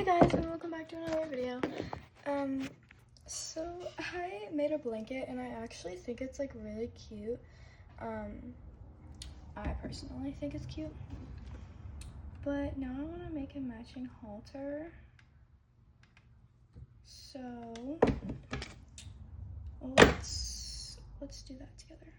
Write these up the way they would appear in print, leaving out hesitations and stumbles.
Hey guys, and welcome back to another video. So I made a blanket and I actually think it's like really cute. I personally think it's cute. But now I want to make a matching halter. So let's do that together.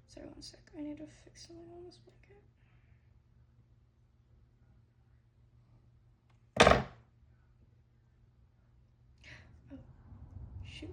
Sorry, one sec. I need to fix something on this blanket. Oh, shoot.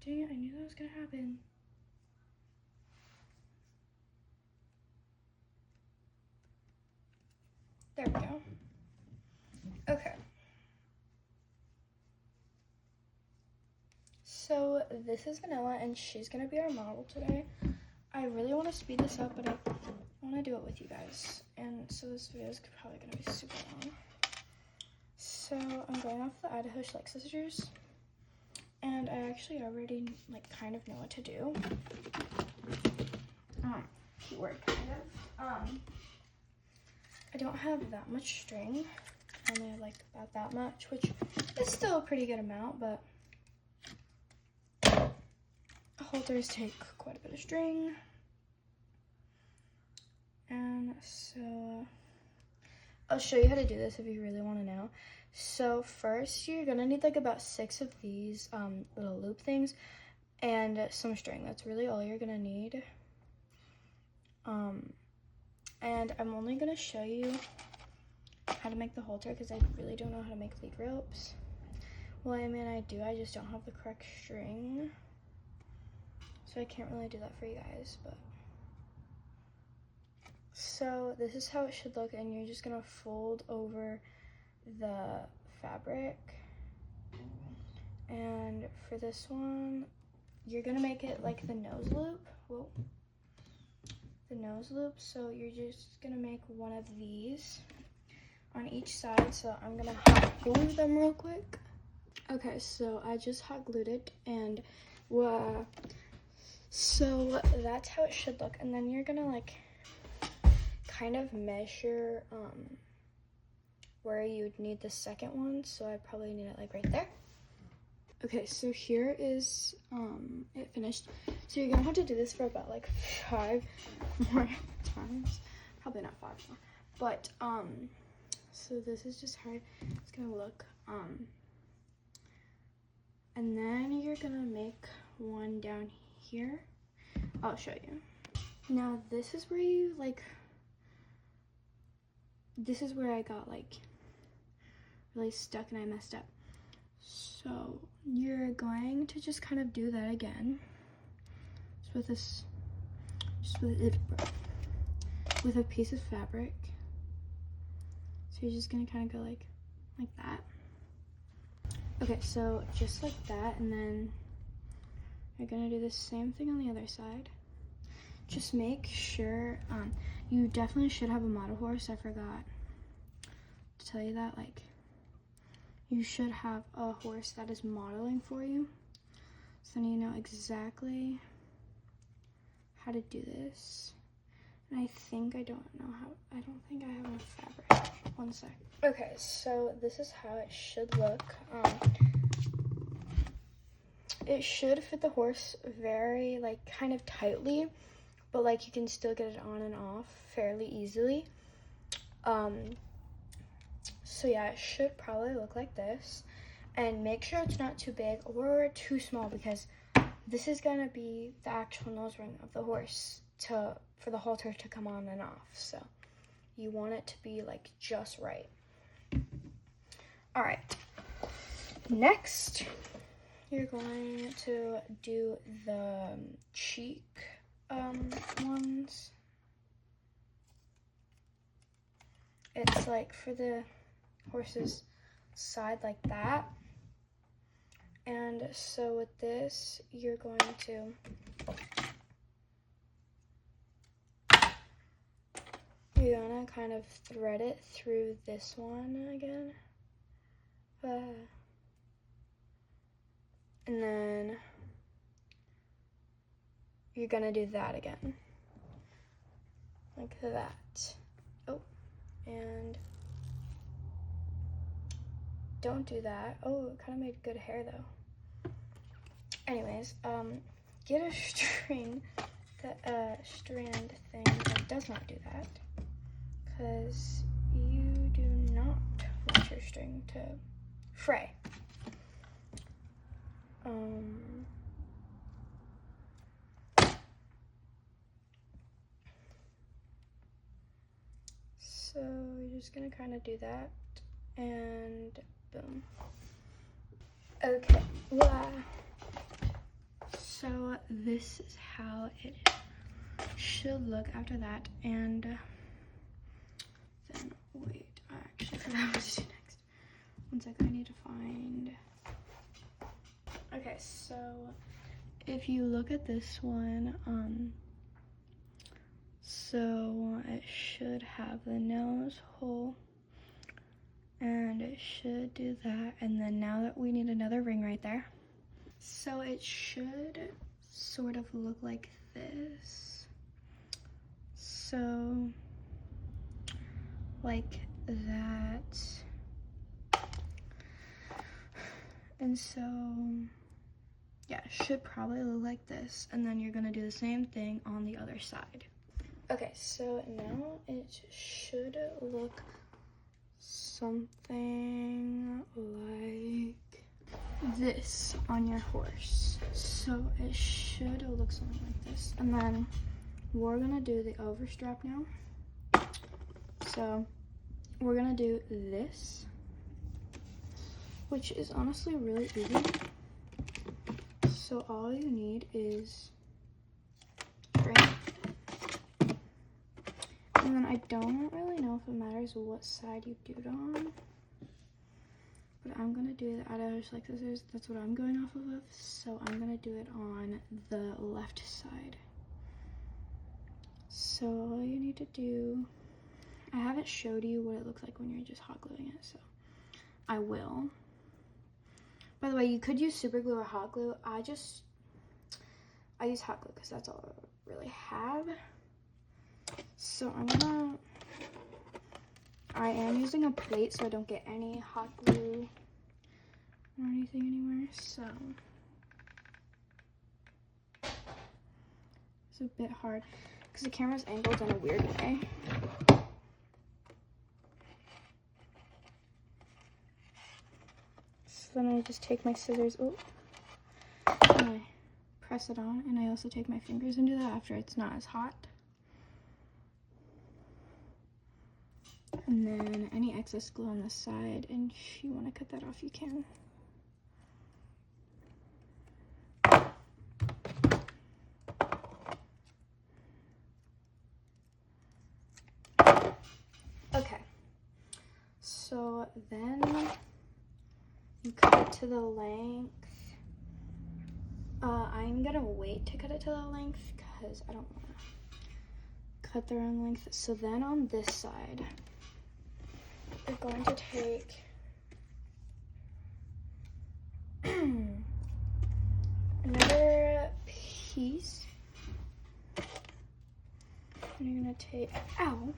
Dang it, I knew that was gonna happen. There we go. Okay. So this is Vanilla and she's gonna be our model today. I really want to speed this up, but I want to do it with you guys. And so this video is probably gonna be super long. So I'm going off the Idaho Schleck scissors. And I actually already like kind of know what to do. Keyword kind of. I don't have that much string. I only have like about that much, which is still a pretty good amount, but halters take quite a bit of string. And so I'll show you how to do this if you really want to know. So first you're gonna need like about 6 of these little loop things and some string. That's really all you're gonna need. And I'm only gonna show you how to make the halter because I really don't know how to make lead ropes. Well, I mean I do, I just don't have the correct string. So I can't really do that for you guys, but. So this is how it should look, and you're just gonna fold over the fabric. And for this one, you're gonna make it like the nose loop. Whoa. The nose loop, so you're just gonna make one of these on each side. So I'm gonna hot glue them real quick. Okay, so I just hot glued it, and so that's how it should look. And then you're gonna like kind of measure where you'd need the second one, so I probably need it like right there. Okay, so here is it finished. So you're gonna have to do this for about like 5 more times, probably not 5 more, but so this is just how it's gonna look. And then you're gonna make one down here. I'll show you. Now this is where you like, this is where I got like really stuck and I messed up. So you're going to just kind of do that again. Just with this, with a piece of fabric. So you're just gonna kind of go like that. Okay, so just like that, and then you're gonna do the same thing on the other side. Just make sure, you definitely should have a model horse. I forgot to tell you that. Like, you should have a horse that is modeling for you, so then you know exactly how to do this. And I think I don't think I have enough fabric. One sec. Okay, so this is how it should look. It should fit the horse very like kind of tightly, but like you can still get it on and off fairly easily. So yeah, it should probably look like this, and make sure it's not too big or too small, because this is gonna be the actual nose ring of the horse for the halter to come on and off. So you want it to be like just right. All right, next you're going to do the cheek ones. It's like for the horse's side like that. And so with this, you're going to kind of thread it through this one again. And then you're gonna do that again. Like that. Oh, and don't do that. Oh, it kind of made good hair though. Anyways, get a string, strand thing that does not do that, because you do not want your string to fray. So you're just gonna kind of do that, and boom. Okay, voila. So this is how it should look after that, and then wait, I actually forgot what to do next. One second, I need to find. Okay, so if you look at this one, so it should have the nose hole, and it should do that, and then now that we need another ring right there. So it should sort of look like this. So like that. And so yeah, it should probably look like this, and then you're gonna do the same thing on the other side. Okay, so now it should look something like this on your horse. So it should look something like this. And then we're gonna do the overstrap now. So we're gonna do this, which is honestly really easy. So all you need is string. And then I don't really know if it matters what side you do it on, but I'm gonna do it out of like scissors. That's what I'm going off of. So I'm gonna do it on the left side. So all you need to do, I haven't showed you what it looks like when you're just hot gluing it, so I will. By the way, you could use super glue or hot glue. I use hot glue because that's all I really have. So I am using a plate so I don't get any hot glue or anything anywhere, so it's a bit hard because the camera's angled in a weird way. So then I just take my scissors, and I press it on, and I also take my fingers and do that after it's not as hot. And then any excess glue on the side, and if you want to cut that off, you can. Okay, so then you cut it to the length. I'm gonna wait to cut it to the length because I don't want to cut the wrong length. So then on this side, we're going to take another piece, and you're gonna take, ow,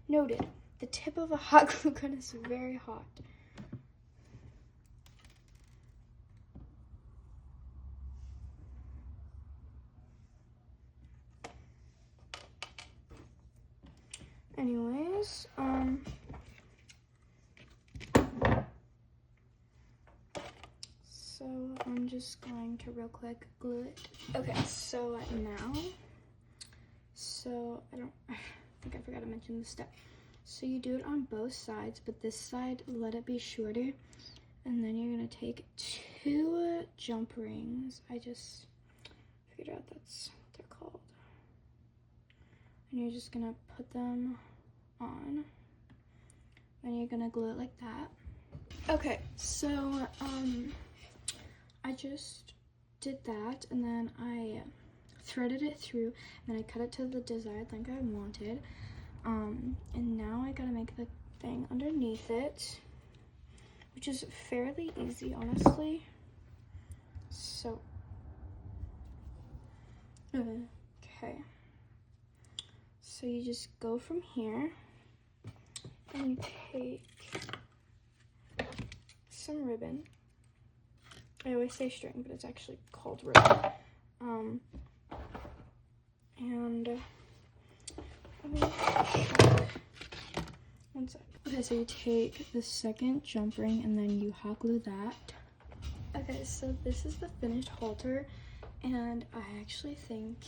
noted, the tip of a hot glue gun is very hot. Anyways, so I'm just going to real quick glue it. Okay, so now, I think I forgot to mention this step. So you do it on both sides, but this side, let it be shorter. And then you're gonna take 2 jump rings. I just figured out that's what they're called. And you're just gonna put them on. Then you're gonna glue it like that. Okay, so I just did that, and then I threaded it through, and then I cut it to the desired length I wanted. And now I gotta make the thing underneath it, which is fairly easy, honestly. So, okay. So you just go from here, and you take some ribbon. I always say string, but it's actually called ribbon. And one sec. Okay, so you take the second jump ring and then you hot glue that. Okay, so this is the finished halter, and I actually think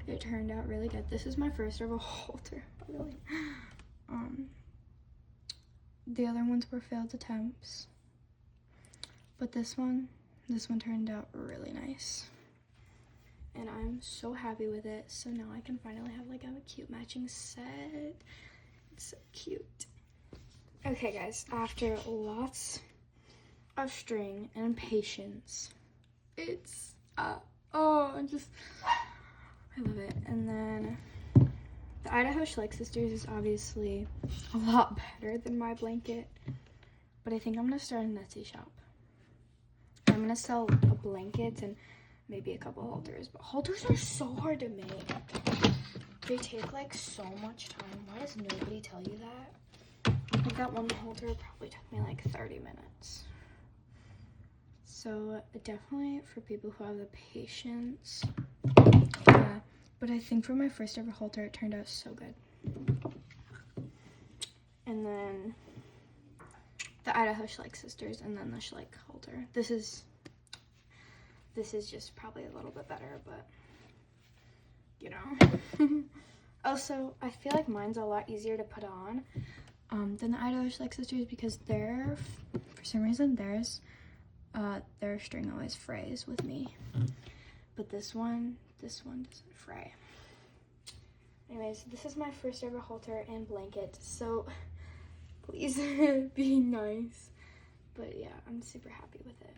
it turned out really good. This is my first ever halter, by the way. The other ones were failed attempts, but this one turned out really nice. And I'm so happy with it. So now I can finally have like a cute matching set. It's so cute. Okay guys, after lots of string and patience, it's I love it. And then the Idaho Schleich Sisters is obviously a lot better than my blanket, but I think I'm gonna start an Etsy shop. I'm gonna sell a blanket and maybe a couple halters, but halters are so hard to make. They take like so much time. Why does nobody tell you that? Like that one halter probably took me like 30 minutes. So definitely for people who have the patience. Yeah, but I think for my first ever halter, it turned out so good. And then the Idaho Schleich Sisters, and then the Schleich halter. This is just probably a little bit better, but you know. Also, I feel like mine's a lot easier to put on than the Idaho Schleich Sisters, because for some reason their string always frays with me, but this one doesn't fray. Anyways, this is my first ever halter and blanket, so please be nice. But yeah, I'm super happy with it.